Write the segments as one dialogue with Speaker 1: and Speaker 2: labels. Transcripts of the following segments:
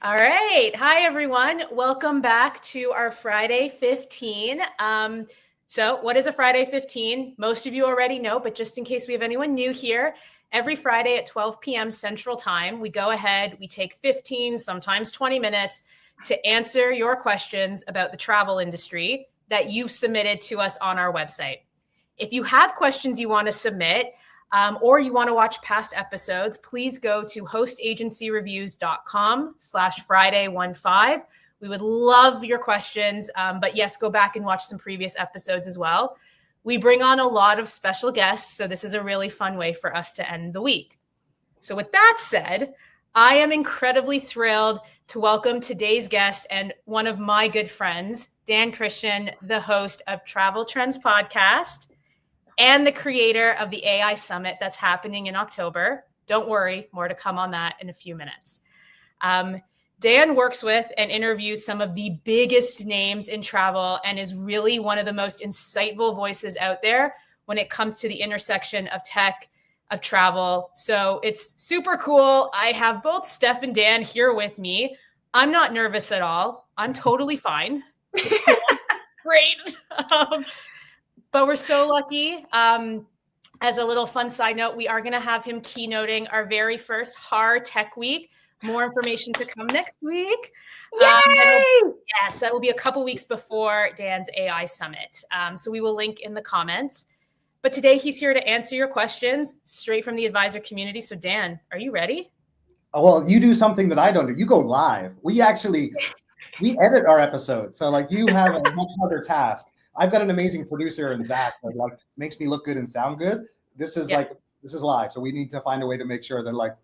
Speaker 1: All right. Hi, everyone. Welcome back to our Friday 15. So what is a Friday 15? Most of you already know, but just in case we have anyone new here, every Friday at 12 p.m. Central Time, we go ahead, we take 15, sometimes 20 minutes to answer your questions about the travel industry that you've submitted to us on our website. If you have questions you want to submit, or you want to watch past episodes, please go to hostagencyreviews.com/Friday15. We would love your questions, but yes, go back and watch some previous episodes as well. We bring on a lot of special guests, so this is a really fun way for us to end the week. So with that said, I am incredibly thrilled to welcome today's guest and one of my good friends, Dan Christian, the host of Travel Trends Podcast and the creator of the AI Summit that's happening in October. Don't worry, more to come on that in a few minutes. Dan works with and interviews some of the biggest names in travel and is really one of the most insightful voices out there when it comes to the intersection of tech, of travel. So it's super cool. I have both Steph and Dan here with me. I'm not nervous at all. I'm totally fine. It's cool. Great. But we're so lucky. As a little fun side note, we are going to have him keynoting our very first HAR Tech Week. More information to come next week. Yes, that will be a couple weeks before Dan's AI Summit. So we will link in the comments. But today he's here to answer your questions straight from the advisor community. So Dan, are you ready?
Speaker 2: Oh, well, you do something that I don't do. You go live. We edit our episodes. So like you have a much harder task. I've got an amazing producer in Zach that like makes me look good and sound good. This is live. So we need to find a way to make sure that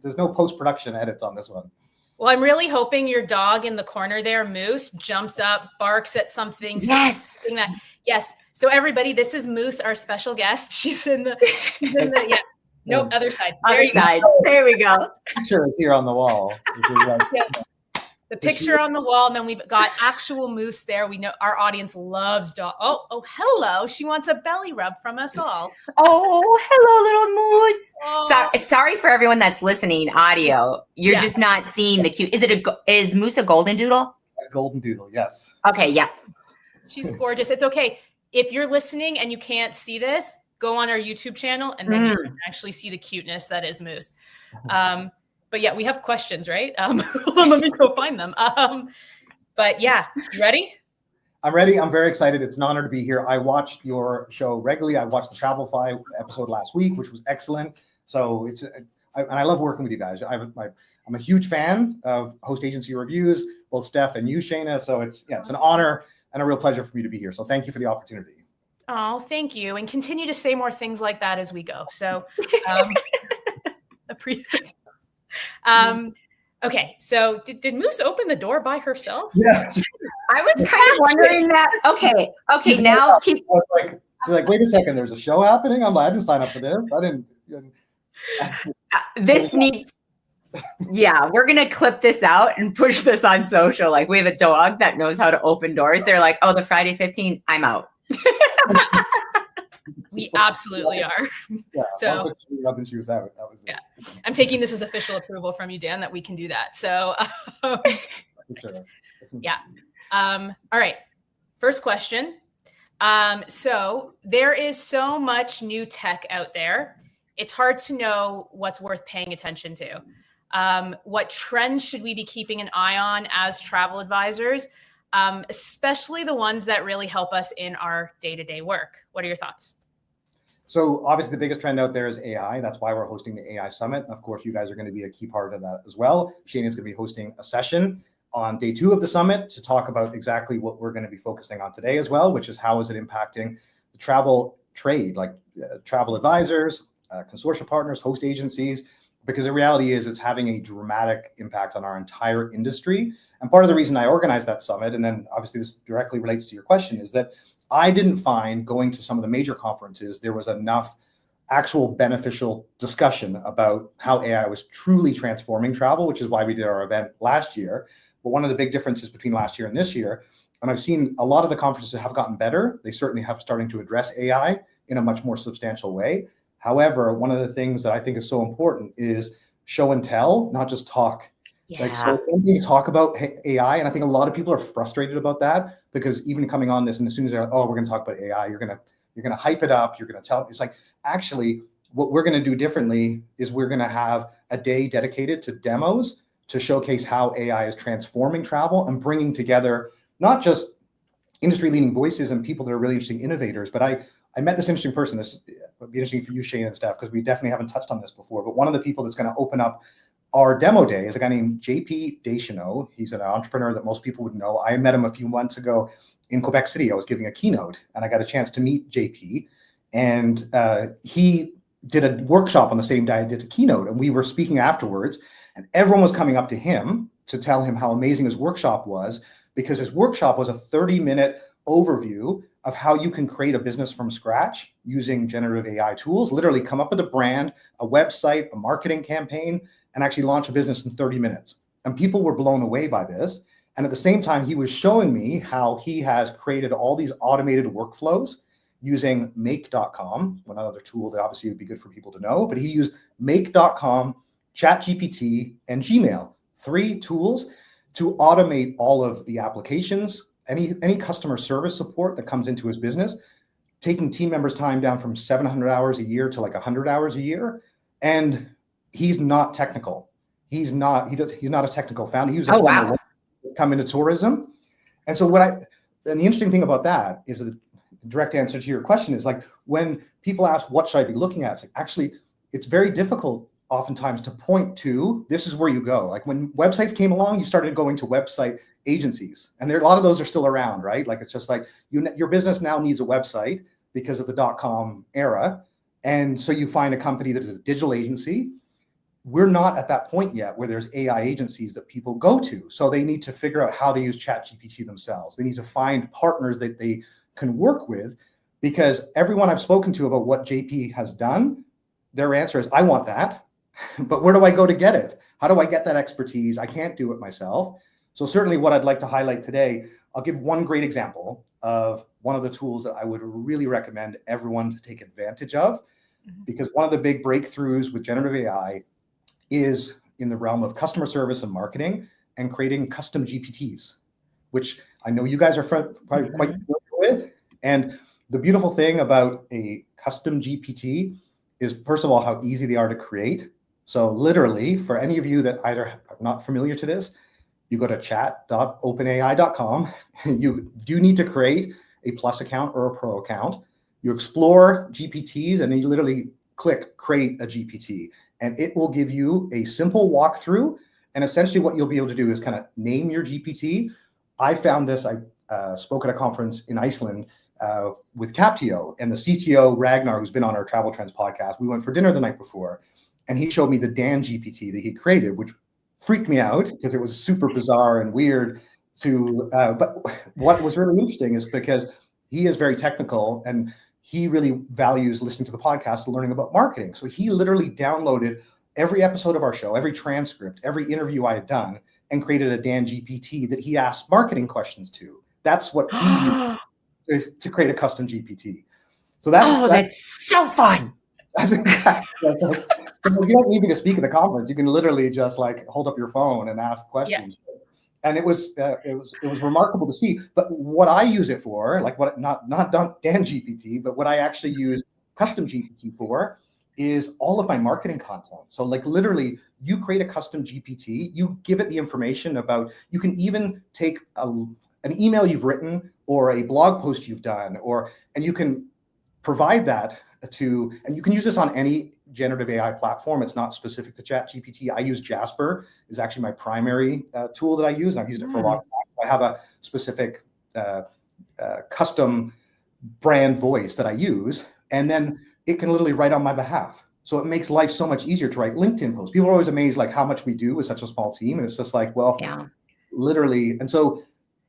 Speaker 2: there's no post-production edits on this one.
Speaker 1: Well, I'm really hoping your dog in the corner there, Moose, jumps up, barks at something.
Speaker 3: Yes.
Speaker 1: Yes. So everybody, this is Moose, our special guest. She's in the other side.
Speaker 3: Other side. There we go.
Speaker 2: Picture is here on the wall.
Speaker 1: The picture on the wall, and then we've got actual Moose there. We know our audience loves dog. Oh, hello. She wants a belly rub from us all.
Speaker 3: Oh, hello, little Moose. Oh. Sorry for everyone that's listening audio. You're just not seeing the cute. Is Moose a golden doodle?
Speaker 2: A golden doodle, yes.
Speaker 3: Okay, yeah.
Speaker 1: She's gorgeous. It's okay. If you're listening and you can't see this, go on our YouTube channel and then you can actually see the cuteness that is Moose. But yeah, we have questions, right? Hold on, let me go find them. But yeah, you ready?
Speaker 2: I'm ready. I'm very excited. It's an honor to be here. I watched your show regularly. I watched the Travelify episode last week, which was excellent. So I love working with you guys. I'm a huge fan of Host Agency Reviews, both Steph and you, Shayna. So it's an honor and a real pleasure for me to be here. So thank you for the opportunity.
Speaker 1: Oh, thank you. And continue to say more things like that as we go. So okay, so did Moose open the door by herself?
Speaker 2: Yeah.
Speaker 3: I was kind of wondering that. Okay, now
Speaker 2: she's like, wait a second, there's a show happening? I didn't sign up for this. I didn't.
Speaker 3: This needs. Yeah, we're gonna clip this out and push this on social. Like we have a dog that knows how to open doors. They're like, oh, the Friday 15, I'm out.
Speaker 1: We absolutely are.
Speaker 2: Yeah,
Speaker 1: so I'm taking this as official approval from you, Dan, that we can do that. So yeah. All right. First question. So there is so much new tech out there. It's hard to know what's worth paying attention to. What trends should we be keeping an eye on as travel advisors? Especially the ones that really help us in our day-to-day work. What are your thoughts?
Speaker 2: So obviously the biggest trend out there is AI. That's why we're hosting the AI Summit. And of course, you guys are going to be a key part of that as well. Shayna is going to be hosting a session on day 2 of the summit to talk about exactly what we're going to be focusing on today as well, which is how is it impacting the travel trade, like travel advisors, consortia partners, host agencies, because the reality is it's having a dramatic impact on our entire industry. And part of the reason I organized that summit, and then obviously this directly relates to your question, is that I didn't find going to some of the major conferences, there was enough actual beneficial discussion about how AI was truly transforming travel, which is why we did our event last year. But one of the big differences between last year and this year, and I've seen a lot of the conferences have gotten better. They certainly have starting to address AI in a much more substantial way. However, one of the things that I think is so important is show and tell, not just talk. Like, so it's one thing to talk about AI, and I think a lot of people are frustrated about that, because even coming on this, and as soon as they're like, oh, we're going to talk about AI, you're gonna hype it up, you're gonna tell. It's like, actually, what we're going to do differently is we're going to have a day dedicated to demos to showcase how AI is transforming travel and bringing together not just industry-leading voices and people that are really interesting innovators, but I met this interesting person. This would be interesting for you, Shayna and Steph, because we definitely haven't touched on this before. But one of the people that's going to open up our demo day is a guy named JP Deschanel. He's an entrepreneur that most people would know. I met him a few months ago in Quebec City. I was giving a keynote, and I got a chance to meet JP. And he did a workshop on the same day I did a keynote, and we were speaking afterwards. And everyone was coming up to him to tell him how amazing his workshop was, because his workshop was a 30-minute overview of how you can create a business from scratch using generative AI tools, literally come up with a brand, a website, a marketing campaign, and actually launch a business in 30 minutes. And people were blown away by this. And at the same time, he was showing me how he has created all these automated workflows using make.com, one other tool that obviously would be good for people to know, but he used make.com, ChatGPT, and Gmail, 3 tools to automate all of the applications, any customer service support that comes into his business, taking team members' time down from 700 hours a year to like 100 hours a year. And he's not technical. He's not a technical founder. He was a former come into tourism. And so and the interesting thing about that is that the direct answer to your question is, like, when people ask, what should I be looking at? It's like, actually, it's very difficult oftentimes to point to, this is where you go. Like, when websites came along, you started going to website agencies, and a lot of those are still around, right? Like, it's just like your business now needs a website because of the .com era. And so you find a company that is a digital agency. We're not at that point yet where there's AI agencies that people go to. So they need to figure out how they use ChatGPT themselves. They need to find partners that they can work with, because everyone I've spoken to about what JP has done, their answer is, I want that, but where do I go to get it? How do I get that expertise? I can't do it myself. So certainly what I'd like to highlight today, I'll give one great example of one of the tools that I would really recommend everyone to take advantage of, because one of the big breakthroughs with generative AI is in the realm of customer service and marketing and creating custom GPTs, which I know you guys are probably quite familiar with. And the beautiful thing about a custom GPT is, first of all, how easy they are to create. So literally, for any of you that either are not familiar to this, you go to chat.openai.com. You do need to create a Plus account or a Pro account. You explore GPTs, and then you literally click create a GPT, and it will give you a simple walkthrough. And essentially what you'll be able to do is kind of name your GPT. I found this, I spoke at a conference in Iceland with Captio, and the CTO, Ragnar, who's been on our Travel Trends podcast. We went for dinner the night before, and he showed me the Dan GPT that he created, which freaked me out because it was super bizarre and weird but what was really interesting is because he is very technical, and he really values listening to the podcast and learning about marketing. So he literally downloaded every episode of our show, every transcript, every interview I had done, and created a Dan GPT that he asked marketing questions to. That's what he used to create a custom GPT. So
Speaker 3: that's so fun.
Speaker 2: That's exactly. So you don't need me to speak at the conference. You can literally just like hold up your phone and ask questions. Yeah. And it was remarkable to see. But what I use it for, like what not Dan GPT, but what I actually use custom GPT for is all of my marketing content. So like literally, you create a custom GPT, you give it the information about. You can even take an email you've written or a blog post you've done, and you can provide that to, and you can use this on any generative AI platform. It's not specific to ChatGPT. I use Jasper, is actually my primary tool that I use. And I've used it for a long time. I have a specific custom brand voice that I use, and then it can literally write on my behalf. So it makes life so much easier to write LinkedIn posts. People are always amazed like how much we do with such a small team. And it's just like, well, literally. And so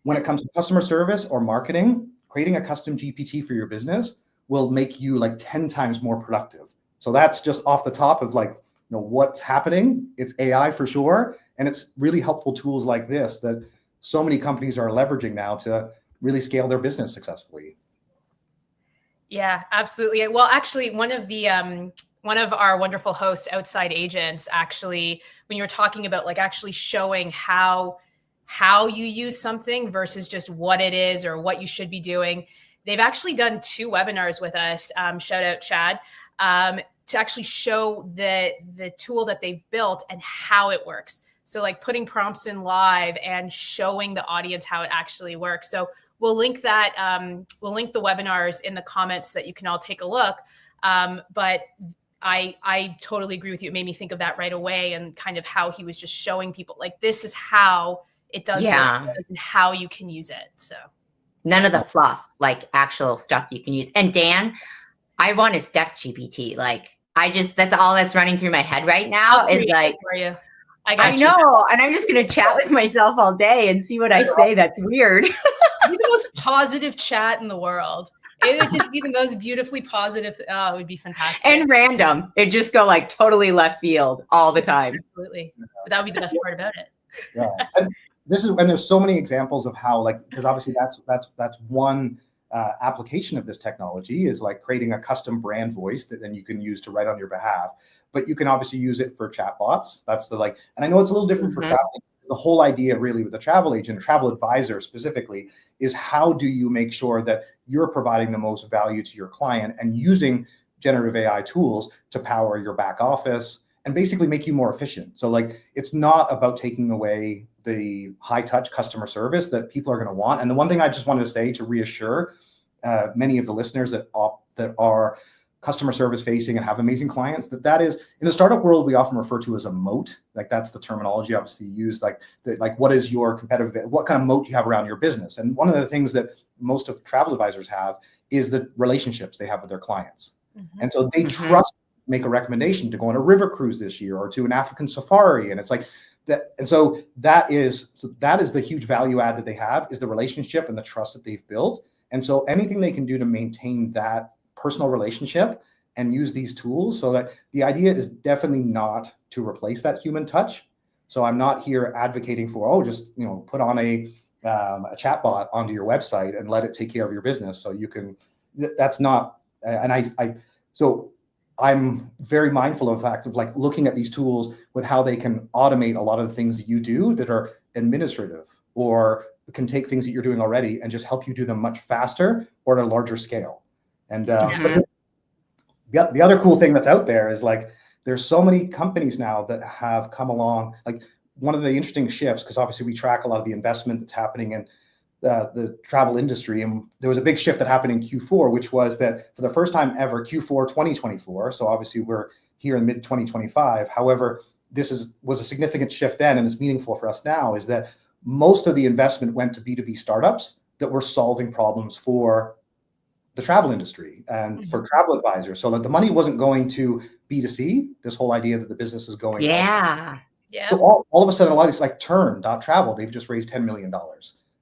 Speaker 2: when it comes to customer service or marketing, creating a custom GPT for your business will make you like 10 times more productive. So that's just off the top of like, what's happening. It's AI for sure. And it's really helpful tools like this that so many companies are leveraging now to really scale their business successfully.
Speaker 1: Yeah, absolutely. Well, actually, one of one of our wonderful hosts, Outside Agents, actually, when you're talking about like actually showing how you use something versus just what it is or what you should be doing, they've actually done 2 webinars with us. Shout out Chad, to actually show the tool that they've built and how it works. So like putting prompts in live and showing the audience how it actually works. So we'll link that. We'll link the webinars in the comments that you can all take a look. But I totally agree with you. It made me think of that right away, and kind of how he was just showing people like, this is how it does work and how you can use it. So
Speaker 3: none of the fluff, like actual stuff you can use. And Dan, I want a Steph GPT. Like that's all that's running through my head right now is like,
Speaker 1: for you.
Speaker 3: I know. And I'm just going to chat with myself all day and see what I say. That's weird.
Speaker 1: It'd be the most positive chat in the world. It would just be the most beautifully positive. Oh, it would be fantastic.
Speaker 3: And random. It'd just go like totally left field all the time.
Speaker 1: Absolutely. But that would be the best part about it.
Speaker 2: Yeah. And there's so many examples of how, like, because obviously that's one application of this technology is like creating a custom brand voice that then you can use to write on your behalf. But you can obviously use it for chatbots. That's the like, and I know it's a little different for travel. The whole idea really with a travel agent, a travel advisor specifically, is how do you make sure that you're providing the most value to your client and using generative AI tools to power your back office and basically make you more efficient. So like, it's not about taking away the high touch customer service that people are going to want. And the one thing I just wanted to say to reassure many of the listeners that are customer service facing and have amazing clients, that is, in the startup world, we often refer to as a moat. Like that's the terminology obviously used, like what is your competitive, what kind of moat you have around your business. And one of the things that most of travel advisors have is the relationships they have with their clients. And so they trust, make a recommendation to go on a river cruise this year or to an African safari. And it's like that. And so that is the huge value add that they have, is the relationship and the trust that they've built. And so anything they can do to maintain that personal relationship and use these tools, so that the idea is definitely not to replace that human touch. So I'm not here advocating for, just, put on a chatbot onto your website and let it take care of your business. So you can, that's not, and so I'm very mindful of the fact of like looking at these tools with how they can automate a lot of the things you do that are administrative, or can take things that you're doing already and just help you do them much faster or at a larger scale. And the other cool thing that's out there is like, there's so many companies now that have come along. Like one of the interesting shifts, because obviously we track a lot of the investment that's happening in the travel industry. And there was a big shift that happened in Q4, which was that for the first time ever, Q4 2024. So obviously we're here in mid 2025. However, was a significant shift then, and it's meaningful for us now, is that most of the investment went to B2B startups that were solving problems for the travel industry and for travel advisors. So that the money wasn't going to B2C, this whole idea that the business is going.
Speaker 3: Yeah.
Speaker 2: So all of a sudden, a lot of these like Turn.travel, they've just raised $10 million.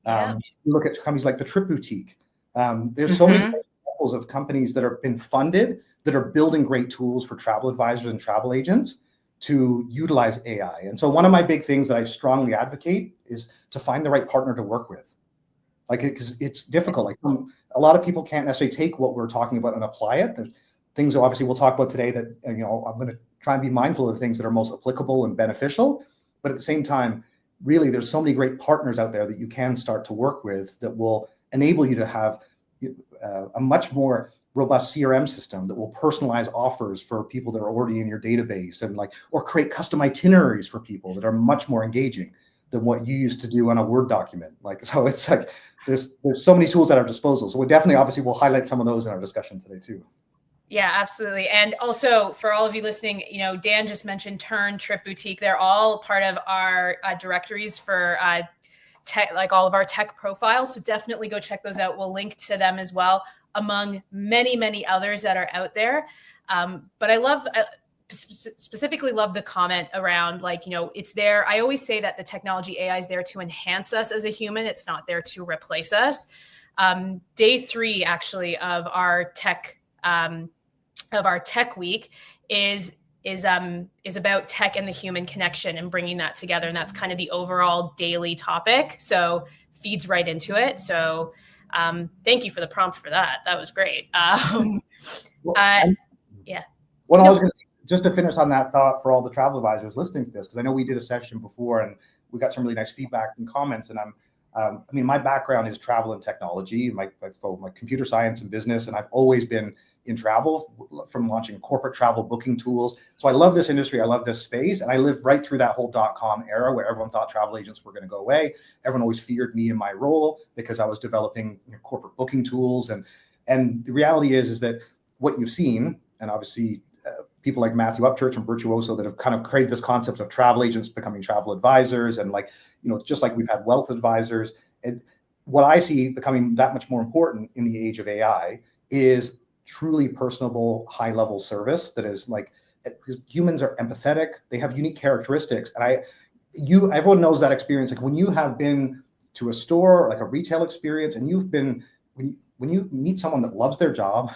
Speaker 2: You look at companies like the Trip Boutique. There's so many examples of companies that have been funded that are building great tools for travel advisors and travel agents to utilize AI. And so one of my big things that I strongly advocate is to find the right partner to work with. Like, because it's difficult. Like a lot of people can't necessarily take what we're talking about and apply it. There's things that obviously we'll talk about today that, I'm going to try and be mindful of the things that are most applicable and beneficial. But at the same time, really, there's so many great partners out there that you can start to work with that will enable you to have a much more robust CRM system that will personalize offers for people that are already in your database, and or create custom itineraries for people that are much more engaging than what you used to do on a Word document. So it's like, there's so many tools at our disposal. So we definitely, obviously, we'll highlight some of those in our discussion today too.
Speaker 1: Yeah, absolutely. And also for all of you listening, Dan just mentioned Turn, Trip Boutique. They're all part of our directories for tech, like all of our tech profiles. So definitely go check those out. We'll link to them as well, among many, many others that are out there. But I specifically love the comment around it's there. I always say that the technology AI is there to enhance us as a human. It's not there to replace us. Day 3 actually of our tech week is about tech and the human connection and bringing that together. And that's kind of the overall daily topic. So feeds right into it. So thank you for the prompt for that. That was great. Yeah.
Speaker 2: What I was going to say, just to finish on that thought for all the travel advisors listening to this, because I know we did a session before and we got some really nice feedback and comments. And I mean, my background is travel and technology, my computer science and business, and I've always been in travel, from launching corporate travel booking tools. So I love this industry. I love this space. And I lived right through that whole .com era where everyone thought travel agents were going to go away. Everyone always feared me in my role because I was developing corporate booking tools. And the reality is that what you've seen, and obviously people like Matthew Upchurch and Virtuoso that have kind of created this concept of travel agents becoming travel advisors, and just like we've had wealth advisors. And what I see becoming that much more important in the age of AI is truly personable, high-level service that is because humans are empathetic, they have unique characteristics. And everyone knows that experience. Like when you have been to a store, like a retail experience, and when you meet someone that loves their job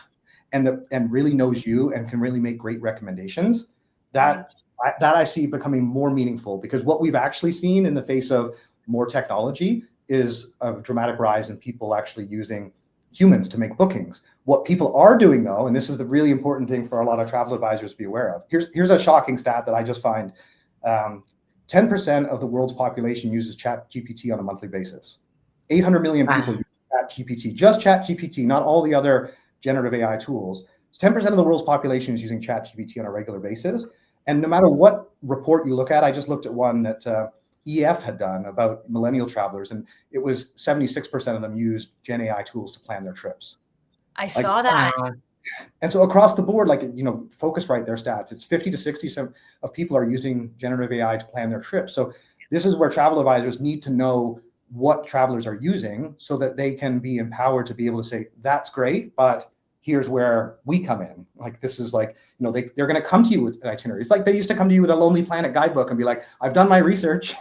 Speaker 2: and really knows you and can really make great recommendations, that I see becoming more meaningful, because what we've actually seen in the face of more technology is a dramatic rise in people actually using humans to make bookings. What people are doing though, and this is the really important thing for a lot of travel advisors to be aware of. Here's a shocking stat that I just find. 10% of the world's population uses ChatGPT on a monthly basis. 800 million people use ChatGPT, just ChatGPT, not all the other generative AI tools. 10% of the world's population is using ChatGPT on a regular basis. And no matter what report you look at, I just looked at one that EF had done about millennial travelers, and it was 76% of them used Gen AI tools to plan their trips.
Speaker 1: I saw that.
Speaker 2: And so across the board, Focusrite their stats, it's 50 to 60% of people are using generative AI to plan their trips. So this is where travel advisors need to know what travelers are using so that they can be empowered to be able to say, that's great, but here's where we come in. This is they're going to come to you with an itinerary. It's like they used to come to you with a Lonely Planet guidebook and be like, I've done my research.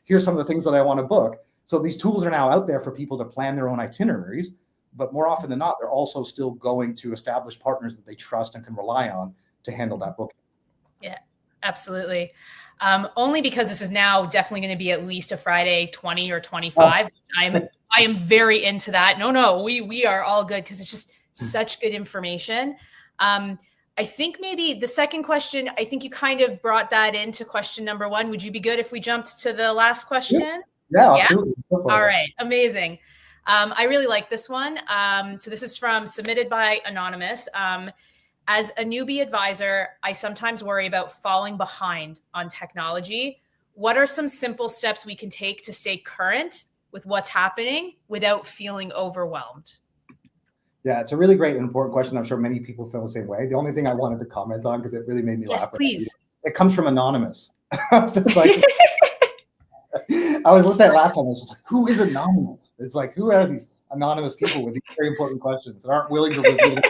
Speaker 2: Here's some of the things that I want to book. So these tools are now out there for people to plan their own itineraries, but more often than not, they're also still going to establish partners that they trust and can rely on to handle that booking.
Speaker 1: Yeah, absolutely. Only because this is now definitely going to be at least a Friday 20 or 25. I am very into that. No, we are all good because it's just such good information. I think maybe the second question, I think you kind of brought that into question number one. Would you be good if we jumped to the last question?
Speaker 2: Yeah, absolutely.
Speaker 1: All right, amazing. I really like this one. So this is submitted by Anonymous. As a newbie advisor, I sometimes worry about falling behind on technology. What are some simple steps we can take to stay current with what's happening without feeling overwhelmed?
Speaker 2: Yeah, it's a really great and important question. I'm sure many people feel the same way. The only thing I wanted to comment on, because it really made me laugh.
Speaker 1: Please.
Speaker 2: It comes from Anonymous. Just I was listening to it last time. I was just like, who is Anonymous? It's like, who are these anonymous people with these very important questions that aren't willing to reveal?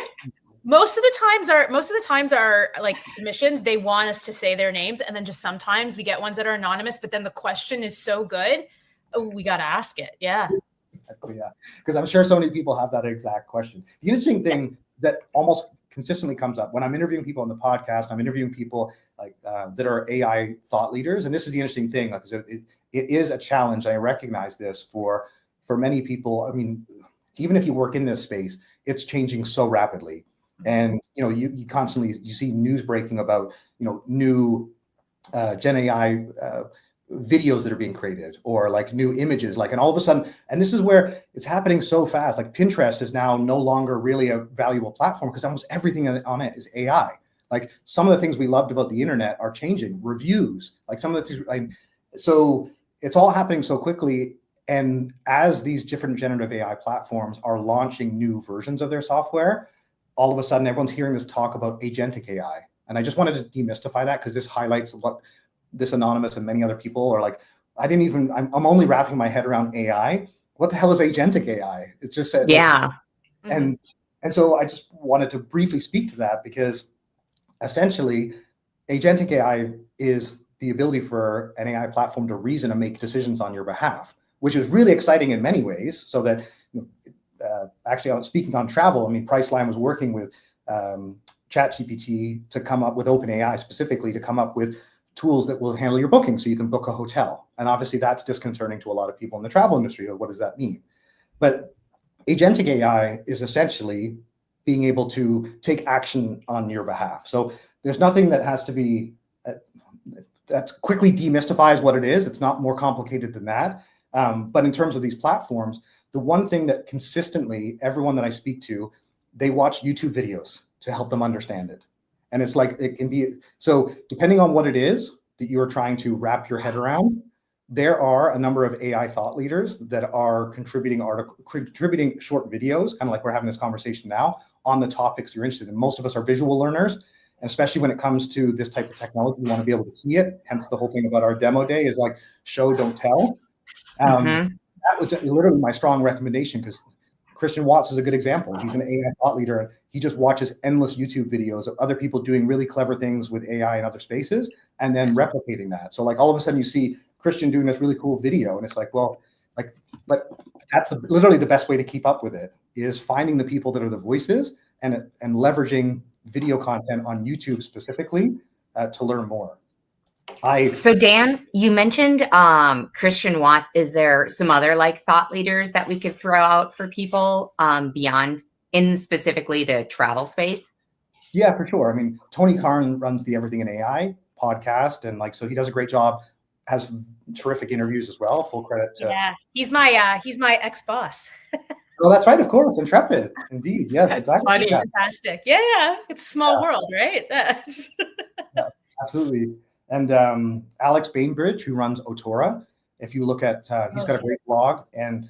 Speaker 1: Most of the times our submissions, they want us to say their names, and then just sometimes we get ones that are anonymous, but then the question is so good, we got to ask it. Yeah.
Speaker 2: Exactly, yeah. Because I'm sure so many people have that exact question. The interesting thing that almost consistently comes up when I'm interviewing people on the podcast, I'm interviewing people that are AI thought leaders. And this is the interesting thing, because it is a challenge. I recognize this for many people. I mean, even if you work in this space, it's changing so rapidly. And, you constantly, you see news breaking about, new Gen AI videos that are being created, or new images, and all of a sudden, and this is where it's happening so fast. Pinterest is now no longer really a valuable platform because almost everything on it is AI. Some of the things we loved about the internet are changing. Reviews, some of the things, so it's all happening so quickly. And as these different generative AI platforms are launching new versions of their software, all of a sudden everyone's hearing this talk about agentic AI. And I just wanted to demystify that, because this highlights what this Anonymous and many other people are like. I'm only wrapping my head around AI. What the hell is agentic AI? It's just said, and so I just wanted to briefly speak to that, because essentially agentic AI is the ability for an AI platform to reason and make decisions on your behalf, which is really exciting in many ways. So that actually, I'm speaking on travel. I mean, Priceline was working with ChatGPT to come up with OpenAI specifically to come up with tools that will handle your booking so you can book a hotel. And obviously that's disconcerting to a lot of people in the travel industry. What does that mean? But agentic AI is essentially being able to take action on your behalf. So there's nothing that has to be that quickly demystifies what it is. It's not more complicated than that. But in terms of these platforms, the one thing that consistently everyone that I speak to, they watch YouTube videos to help them understand it. And it's like, it can be, so depending on what it is that you're trying to wrap your head around, there are a number of AI thought leaders that are contributing short videos, kind of like we're having this conversation now, on the topics you're interested in. Most of us are visual learners, and especially when it comes to this type of technology, you want to be able to see it. Hence the whole thing about our demo day is like show, don't tell. That was literally my strong recommendation, because Christian Watts is a good example. He's an AI thought leader, and he just watches endless YouTube videos of other people doing really clever things with AI in other spaces and then replicating that. So like all of a sudden you see Christian doing this really cool video, and it's like, well, like, but that's literally the best way to keep up with it, is finding the people that are the voices and leveraging video content on YouTube specifically to learn more.
Speaker 3: So Dan, you mentioned Christian Watts. Is there some other like thought leaders that we could throw out for people beyond in specifically the travel space?
Speaker 2: Yeah, for sure. I mean, Tony Khan runs the Everything in AI podcast, and like, so he does a great job, has terrific interviews as well. Full credit to.
Speaker 1: Yeah, he's my ex-boss.
Speaker 2: Oh, that's right, of course, Intrepid, indeed, yes,
Speaker 1: That's
Speaker 2: exactly.
Speaker 1: funny. Yeah. Fantastic. Yeah, it's a small world, right?
Speaker 2: Yeah, absolutely. And Alex Bainbridge, who runs Otora, if you look at, he's got a great blog, and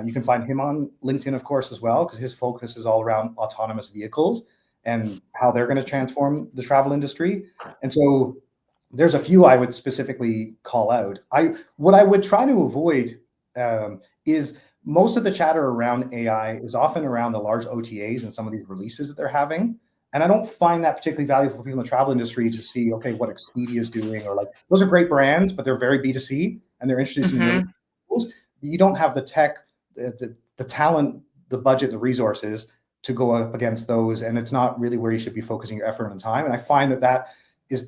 Speaker 2: you can find him on LinkedIn, of course, as well, because his focus is all around autonomous vehicles and how they're going to transform the travel industry. And so there's a few I would specifically call out. What I would try to avoid is most of the chatter around AI is often around the large OTAs and some of these releases that they're having. And I don't find that particularly valuable for people in the travel industry to see, okay, what Expedia is doing, or like, those are great brands, but they're very B2C and they're interested in tools. You don't have the tech, the talent, the budget, the resources to go up against those. And it's not really where you should be focusing your effort and time. And I find that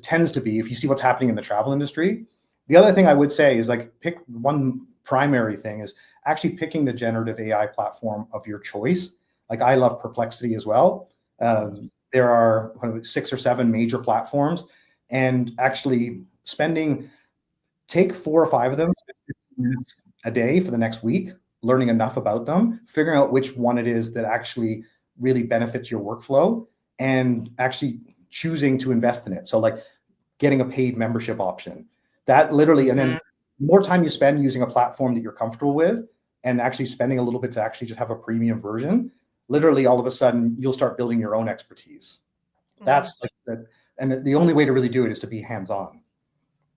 Speaker 2: tends to be, if you see what's happening in the travel industry. The other thing I would say is like, pick one primary thing is actually picking the generative AI platform of your choice. Like, I love Perplexity as well. There are 6 or 7 major platforms, and actually take 4 or 5 of them, 15 minutes a day for the next week, learning enough about them, figuring out which one it is that actually really benefits your workflow, and actually choosing to invest in it. So like getting a paid membership option, that literally, and then more time you spend using a platform that you're comfortable with, and actually spending a little bit to actually just have a premium version, literally all of a sudden you'll start building your own expertise. That's like the, and the only way to really do it is to be hands-on.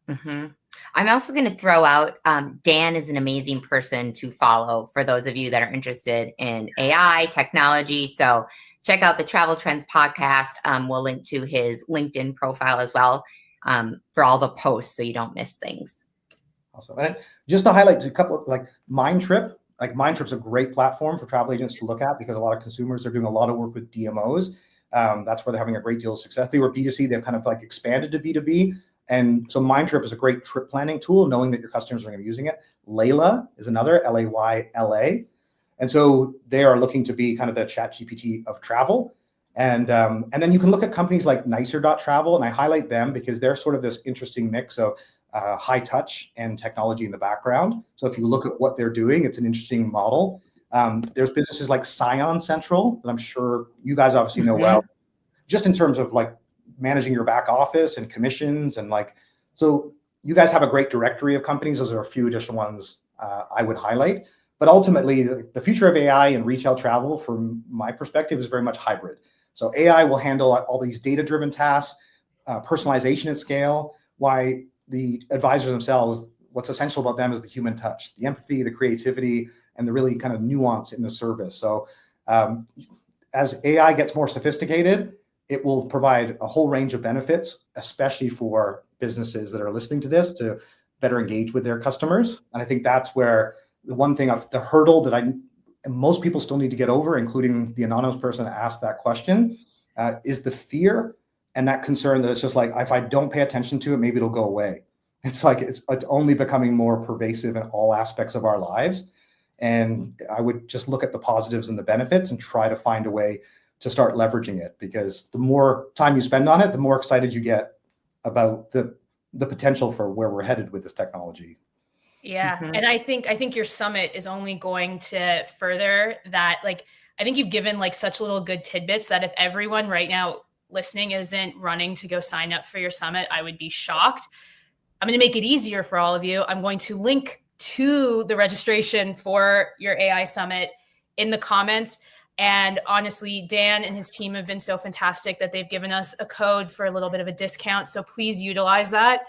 Speaker 3: I'm also going to throw out, Dan is an amazing person to follow for those of you that are interested in AI technology. So check out the Travel Trends podcast. We'll link to his LinkedIn profile as well for all the posts, so you don't miss things.
Speaker 2: Awesome. And just to highlight a couple, like Mindtrip. Like, Mindtrip's a great platform for travel agents to look at, because a lot of consumers are doing a lot of work with DMOs. That's where they're having a great deal of success. They were B2C, they've kind of like expanded to B2B. And so Mindtrip is a great trip planning tool, knowing that your customers are going to be using it. Layla is another, Layla. And so they are looking to be kind of the ChatGPT of travel. And then you can look at companies like Nicer.travel, and I highlight them because they're sort of this interesting mix of high touch and technology in the background. So if you look at what they're doing, it's an interesting model. There's businesses like Scion Central that I'm sure you guys obviously know well, just in terms of like managing your back office and commissions, and like, so you guys have a great directory of companies. Those are a few additional ones I would highlight. But ultimately, the future of AI in retail travel, from my perspective, is very much hybrid. So AI will handle all these data-driven tasks, personalization at scale. Why the advisors themselves, what's essential about them is the human touch, the empathy, the creativity, and the really kind of nuance in the service. So as AI gets more sophisticated, it will provide a whole range of benefits, especially for businesses that are listening to this, to better engage with their customers. And I think that's where the one thing the hurdle that most people still need to get over, including the anonymous person that asked that question, is the fear and that concern that it's just like, if I don't pay attention to it, maybe it'll go away. It's like, it's only becoming more pervasive in all aspects of our lives. And I would just look at the positives and the benefits and try to find a way to start leveraging it, because the more time you spend on it, the more excited you get about the potential for where we're headed with this technology.
Speaker 1: Yeah. And I think your summit is only going to further that. Like, I think you've given like such little good tidbits that if everyone right now listening isn't running to go sign up for your summit, I would be shocked. I'm going to make it easier for all of you. I'm going to link to the registration for your AI summit in the comments. And honestly, Dan and his team have been so fantastic that they've given us a code for a little bit of a discount. So please utilize that.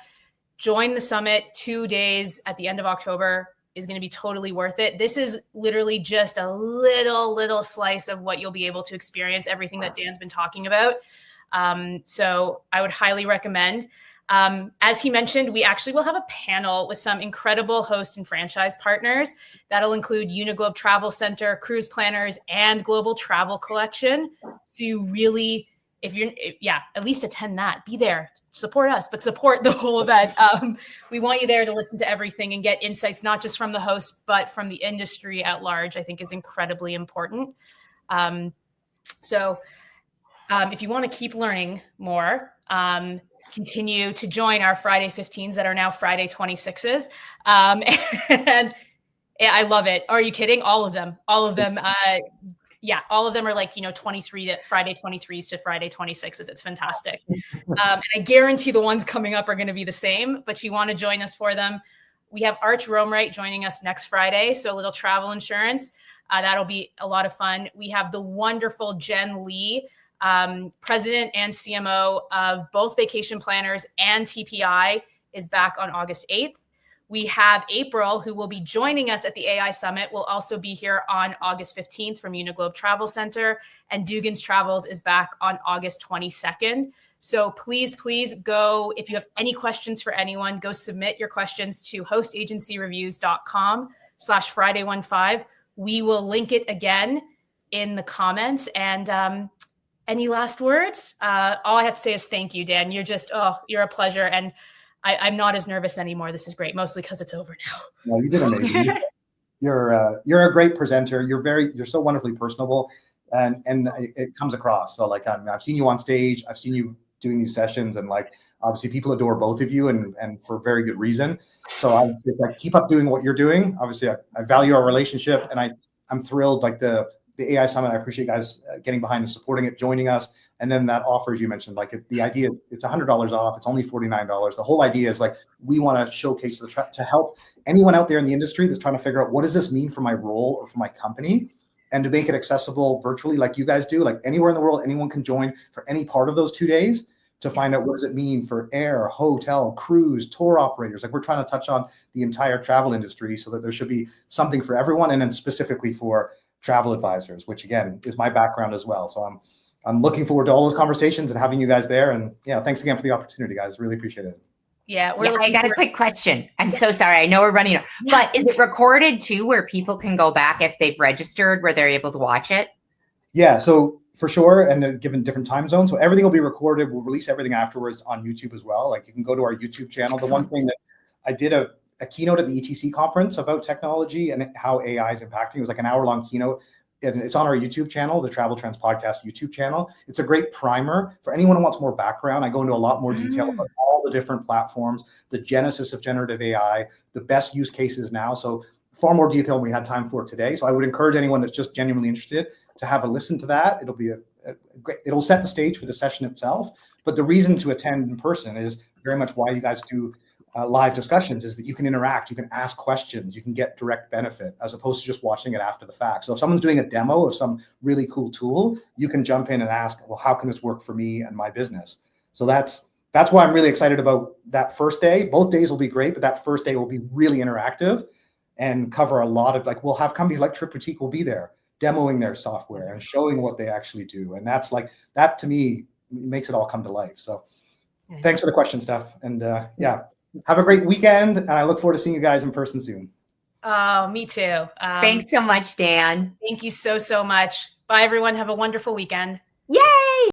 Speaker 1: Join the summit. 2 days at the end of October is going to be totally worth it. This is literally just a little slice of what you'll be able to experience, everything that Dan's been talking about. So I would highly recommend. As he mentioned, we actually will have a panel with some incredible host and franchise partners. That'll include Uniglobe Travel Center, Cruise Planners, and Global Travel Collection. So you really, at least attend that. Be there, support us, but support the whole event. We want you there to listen to everything and get insights, not just from the host, but from the industry at large, I think is incredibly important. So if you want to keep learning more, continue to join our Friday 15s that are now Friday 26s. And I love it. Are you kidding? All of them. All of them are like, 23 to Friday 23s to Friday 26s. It's fantastic. And I guarantee the ones coming up are going to be the same, but you want to join us for them. We have Arch Romeright joining us next Friday. So a little travel insurance. That'll be a lot of fun. We have the wonderful Jen Lee, president and CMO of both Vacation Planners and TPI, is back on August 8th. We have April, who will be joining us at the AI Summit, will also be here on August 15th from Uniglobe Travel Center. And Dugan's Travels is back on August 22nd. So please go, if you have any questions for anyone, go submit your questions to hostagencyreviews.com/Friday15. We will link it again in the comments. And any last words? All I have to say is thank you, Dan. You're a pleasure. And I'm not as nervous anymore. This is great, mostly because it's over now.
Speaker 2: No, you did amazing. You're a great presenter. You're so wonderfully personable, and it comes across. So like, I've seen you on stage, I've seen you doing these sessions, and like, obviously people adore both of you, and for very good reason. So I just like, keep up doing what you're doing. Obviously, I value our relationship, and I'm thrilled. Like the AI Summit, I appreciate you guys getting behind and supporting it, joining us. And then that offer, as you mentioned, like the idea, it's $100 off. It's only $49. The whole idea is like, we want to showcase to help anyone out there in the industry that's trying to figure out, what does this mean for my role or for my company, and to make it accessible virtually like you guys do. Like anywhere in the world, anyone can join for any part of those 2 days to find out what does it mean for air, hotel, cruise, tour operators. Like we're trying to touch on the entire travel industry so that there should be something for everyone, and then specifically for travel advisors, which again is my background as well. So I'm looking forward to all those conversations and having you guys there. And yeah, thanks again for the opportunity, guys. Really appreciate it.
Speaker 1: Yeah,
Speaker 3: I got a quick question. I'm so sorry. I know we're running out, but is it recorded too, where people can go back if they've registered, where they're able to watch it?
Speaker 2: Yeah, so for sure, and they're given different time zones. So everything will be recorded. We'll release everything afterwards on YouTube as well. Like you can go to our YouTube channel. The one thing that I did a keynote at the ETC conference about technology and how AI is impacting. It was like an hour-long keynote. And it's on our YouTube channel, the Travel Trends Podcast YouTube channel. It's a great primer for anyone who wants more background. I go into a lot more detail about all the different platforms, the genesis of generative AI, the best use cases now. So far more detail than we had time for today. So I would encourage anyone that's just genuinely interested to have a listen to that. It'll be it'll set the stage for the session itself. But the reason to attend in person is very much why you guys do live discussions, is that you can interact, you can ask questions, you can get direct benefit, as opposed to just watching it after the fact. So if someone's doing a demo of some really cool tool, you can jump in and ask, well, how can this work for me and my business? So that's why I'm really excited about that first day. Both days will be great, but that first day will be really interactive and cover a lot of, like, we'll have companies like Trip Boutique will be there demoing their software and showing what they actually do. And that's like, that to me makes it all come to life. So thanks for the question, Steph. And yeah. Have a great weekend, and I look forward to seeing you guys in person soon.
Speaker 1: Oh, me too.
Speaker 3: Thanks so much, Dan.
Speaker 1: Thank you so much. Bye, everyone. Have a wonderful weekend.
Speaker 3: Yay!